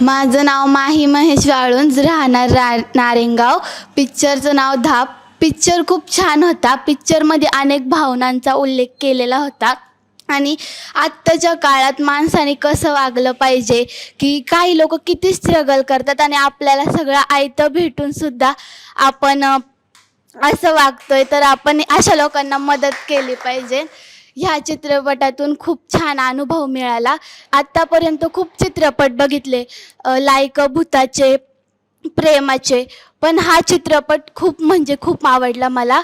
माझं नाव माही महेश वाळुंज, राहणार नारेंगाव. पिक्चरचं नाव धाप. पिक्चर खूप छान होता. पिक्चरमध्ये अनेक भावनांचा उल्लेख केलेला होता आणि आत्ताच्या काळात माणसाने कसं वागलं पाहिजे, की काही लोक किती स्ट्रगल करतात आणि आपल्याला सगळं आयतं भेटूनसुद्धा आपण असं वागतोय, तर आपण अशा लोकांना मदत केली पाहिजे. ह्या चित्रपटातून खूप छान अनुभव मिळाला. आत्तापर्यंत खूप चित्रपट बघितले, लाईक भूताचे, प्रेमाचे, पण हा चित्रपट खूप म्हणजे खूप आवडला मला.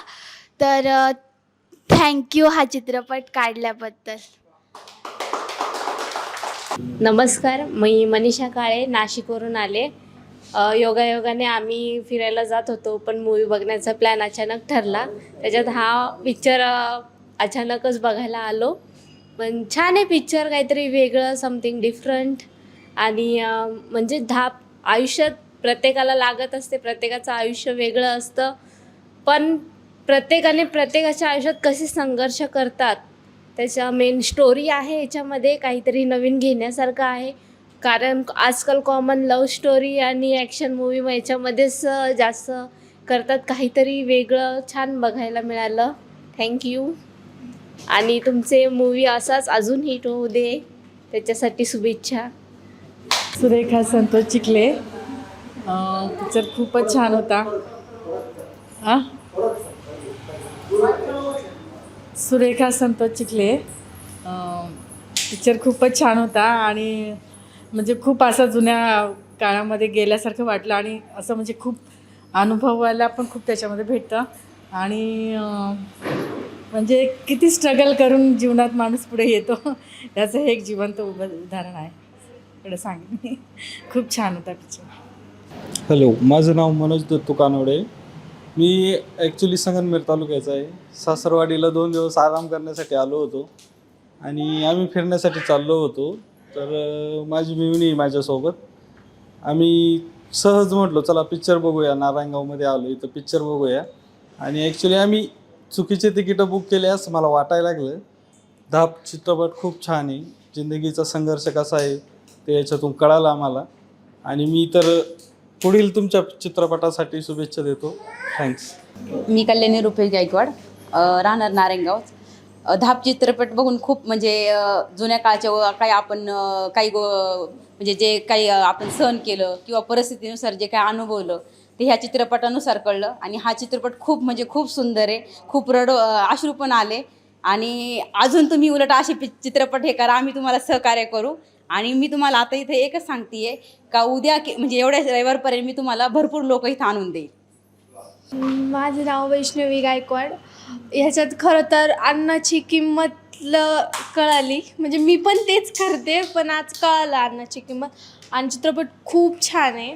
तर थँक्यू हा चित्रपट काढल्याबद्दल. नमस्कार, मी मनीषा काळे, नाशिकवरून आले. योगायोगाने आम्ही फिरायला जात होतो, पण मूवी बघण्याचा प्लॅन अचानक ठरला. त्याच्यात हा पिक्चर अचानकच बघायला आलो. पण छान आहे पिक्चर, काहीतरी वेगळं, समथिंग डिफरंट. आणि म्हणजे धाप आयुष्यात प्रत्येकाला लागत असते, प्रत्येकाचं आयुष्य वेगळं असतं, पण प्रत्येकाने प्रत्येकाच्या आयुष्यात कसे संघर्ष करतात त्याच्या मेन स्टोरी आहे. याच्यामध्ये काहीतरी नवीन घेण्यासारखं आहे, कारण आजकाल कॉमन लव्ह स्टोरी आणि ॲक्शन मूवी मग याच्यामध्येच जास्त करतात. काहीतरी वेगळं छान बघायला मिळालं. थँक्यू. आणि तुमचे मूवी असाच अजून हिट होऊ दे, त्याच्यासाठी शुभेच्छा. सुरेखा संतोष चिखले. पिक्चर खूपच छान होता. सुरेखा संतोष चिखले. पिक्चर खूपच छान होता आणि म्हणजे खूप असं जुन्या काळामध्ये गेल्यासारखं वाटलं आणि असं म्हणजे खूप अनुभवायला पण खूप त्याच्यामध्ये भेटतं. आणि म्हणजे किती स्ट्रगल करून जीवनात माणूस पुढे येतो याचं हे एक जिवंत उदाहरण आहे. एवढं सांगेन मी. खूप छान होता पिक्चर. हॅलो, माझं नाव मनोज दत्तू कानोडे. मी ॲक्च्युली संगमनेर तालुक्याचा आहे. सासरवाडीला 2 दिवस आराम करण्यासाठी आलो होतो आणि आम्ही फिरण्यासाठी चाललो होतो. तर माझी मिळून माझ्यासोबत आम्ही सहज म्हटलो चला पिक्चर बघूया. नारायणगावमध्ये आलो, इथं पिक्चर बघूया. आणि ॲक्च्युली आम्ही चुकीचे तिकीटं बुक केले असं मला वाटायला लागलं. धाप चित्रपट खूप छान आहे. जिंदगीचा संघर्ष कसा आहे ते याच्यातून कळालं आम्हाला. आणि मी तर पुढील तुमच्या चित्रपटासाठी शुभेच्छा देतो. थँक्स. मी कल्याणी रुपेश गायकवाड, राहणार नारायणगाव. धाप चित्रपट बघून खूप म्हणजे जुन्या काळच्या काही आपण काही म्हणजे जे काही आपण सहन केलं किंवा परिस्थितीनुसार जे काही अनुभवलं ते ह्या चित्रपटानुसार कळलं. आणि हा चित्रपट खूप म्हणजे खूप सुंदर आहे. खूप अश्रू पण आले. आणि अजून तुम्ही उलट असे चित्रपट हे करा, आम्ही तुम्हाला सहकार्य करू. आणि मी तुम्हाला आता इथे एकच सांगते आहे का उद्या म्हणजे एवढ्या रविवारपर्यंत मी तुम्हाला भरपूर लोक इथं आणून देईल. माझं नाव वैष्णवी गायकवाड. ह्याच्यात खरं तर अन्नाची किंमत कळाली, म्हणजे मी पण तेच करते पण आज कळालं अन्नाची किंमत. आणि चित्रपट खूप छान आहे,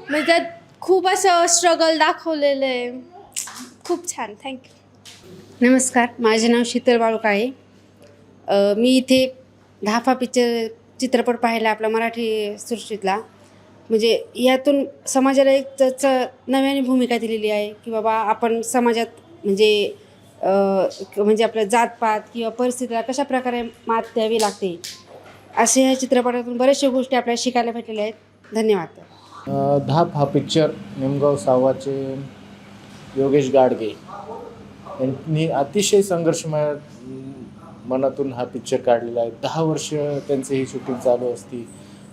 म्हणजे त्यात खूप असं स्ट्रगल दाखवलेलं आहे. खूप छान. थँक्यू. नमस्कार, माझे नाव शीतल बाळूकाळे. मी इथे धापा चित्रपट पाहिला आपला मराठी सृष्टीतला. म्हणजे यातून समाजाला एक नव्याने भूमिका दिलेली आहे की बाबा आपण समाजात म्हणजे आपल्या जातपात किंवा परिस्थितीला कशा प्रकारे मात द्यावी लागते असे ह्या चित्रपटातून बऱ्याचशा गोष्टी आपल्याला शिकायला भेटलेल्या आहेत. धन्यवाद. धाप हा पिक्चर निमगाव सावाचे योगेश गाडगे यांनी अतिशय संघर्षमय मनातून हा पिक्चर काढलेला आहे. 10 वर्ष त्यांचं ही शूटिंग चालू असती.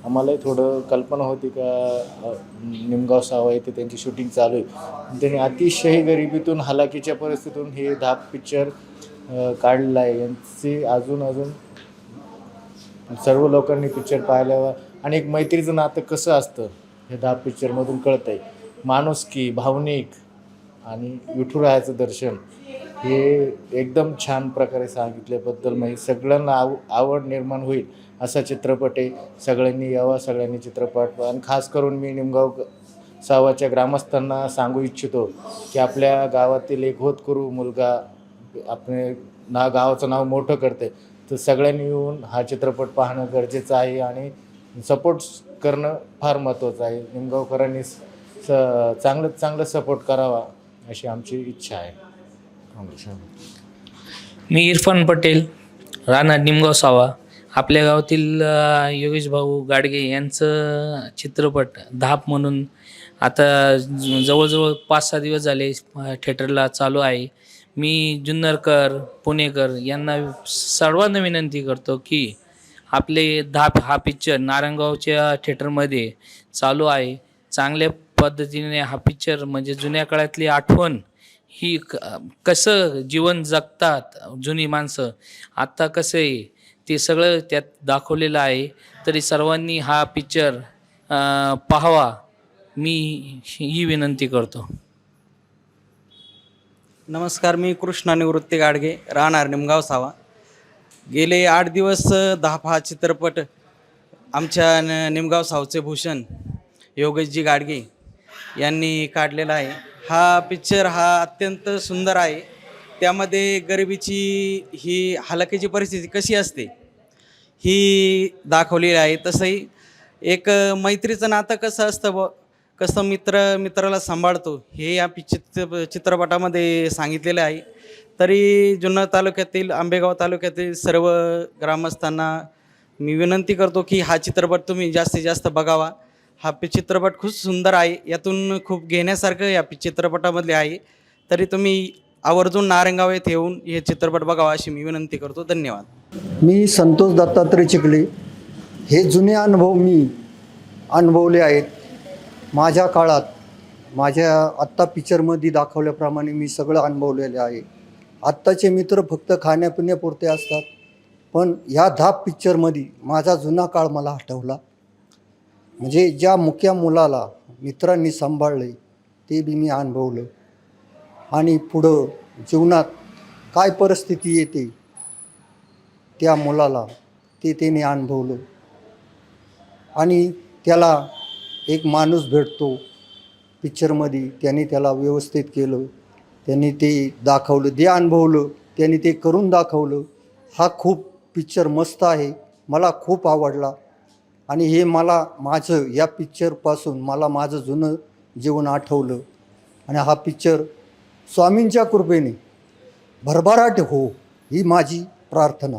आम्हालाही थोडं कल्पना होती का निमगाव सावा येथे त्यांची शूटिंग चालू आहे. त्यांनी अतिशय गरिबीतून हलाखीच्या परिस्थितीतून हे धाप पिक्चर काढलेला आहे. यांची अजून सर्व लोकांनी पिक्चर पाहिल्यावर आणि एक मैत्रीचं नातं कसं असतं हे धाप पिक्चरमधून कळतं आहे. माणुसकी, भावनिक आणि विठुरायाचं दर्शन हे एकदम छान प्रकारे सांगितल्याबद्दल मी सगळ्यांना आवड निर्माण होईल असा चित्रपट आहे. सगळ्यांनी यावा, सगळ्यांनी चित्रपट. आणि खास करून मी निमगाव सावाच्या ग्रामस्थांना सांगू इच्छितो की आपल्या गावातील एक होतकरू मुलगा आपले गावाचं नाव मोठं करते, तर सगळ्यांनी येऊन हा चित्रपट पाहणं गरजेचं आहे आणि सपोर्ट करणं फार महत्त्वाचं आहे. निमगावकरांनी चांगलं सपोर्ट करावा अशी आमची इच्छा आहे. मी इरफान पटेल, राहणार निमगाव सावा. आपल्या गावातील योगेश भाऊ गाडगे यांचं चित्रपट धाप म्हणून आता जवळजवळ 5-6 दिवस झाले थिएटरला चालू आहे. मी जुन्नरकर पुणेकर यांना सर्वांना विनंती करतो की आपले धाप हा पिक्चर नारायणगावच्या थिएटरमध्ये चालू आहे. चांगल्या पद्धतीने हा पिक्चर म्हणजे जुन्या काळातली आठवण ही कसं जीवन जगतात जुनी माणसं, आत्ता कसं आहे ते सगळं त्यात दाखवलेलं आहे. तरी सर्वांनी हा पिक्चर पाहावा मी ही विनंती करतो. नमस्कार, मी कृष्णा निवृत्ती गाडगे, राहणार निमगाव सावा. गेले 8 दिवस धाप हा चित्रपट आमच्या निमगाव सावचे भूषण योगेशजी गाडगे यांनी काढलेला आहे. हा पिक्चर हा अत्यंत सुंदर आहे. त्यामध्ये गरिबीची ही हलाखीची परिस्थिती कशी असते ही दाखवलेली आहे. तसंही एक मैत्रीचं नातं कसं असतं कसं मित्राला सांभाळतो हे या चित्रपटामध्ये सांगितलेलं आहे. तरी जुन्नर तालुक्यातील आंबेगाव तालुक्यातील सर्व ग्रामस्थांना मी विनंती करतो की हा चित्रपट तुम्ही जास्तीत जास्त बघावा. हा चित्रपट खूप सुंदर आहे. यातून खूप घेण्यासारखं या चित्रपटामधले आहे. तरी तुम्ही आवर्जून नारायणगाव येथे येऊन हे चित्रपट बघावा अशी मी विनंती करतो. धन्यवाद. मी संतोष दत्तात्रय चिखले. हे जुने अनुभव मी अनुभवले आहेत. माझ्या काळात माझ्या आत्ता पिक्चरमध्ये दाखवल्याप्रमाणे मी सगळं अनुभवलेलं आहे. आत्ताचे मित्र फक्त खाण्यापिण्यापुरते असतात, पण ह्या धाप पिक्चरमध्ये माझा जुना काळ मला आठवला. म्हणजे ज्या मुक्या मुलाला मित्रांनी सांभाळले ते बी मी अनुभवलं. आणि पुढं जीवनात काय परिस्थिती येते त्या मुलाला ते त्याने अनुभवलं. आणि त्याला एक माणूस भेटतो पिक्चरमध्ये, त्याने त्याला व्यवस्थित केलं, त्यांनी ते दाखवलं, ते अनुभवलं, त्यांनी ते करून दाखवलं. हा खूप पिक्चर मस्त आहे, मला खूप आवडला. आणि हे मला माझं या पिक्चरपासून मला माझं जुनं जीवन आठवलं. आणि हा पिक्चर स्वामींच्या कृपेने भरभराट हो ही माझी प्रार्थना.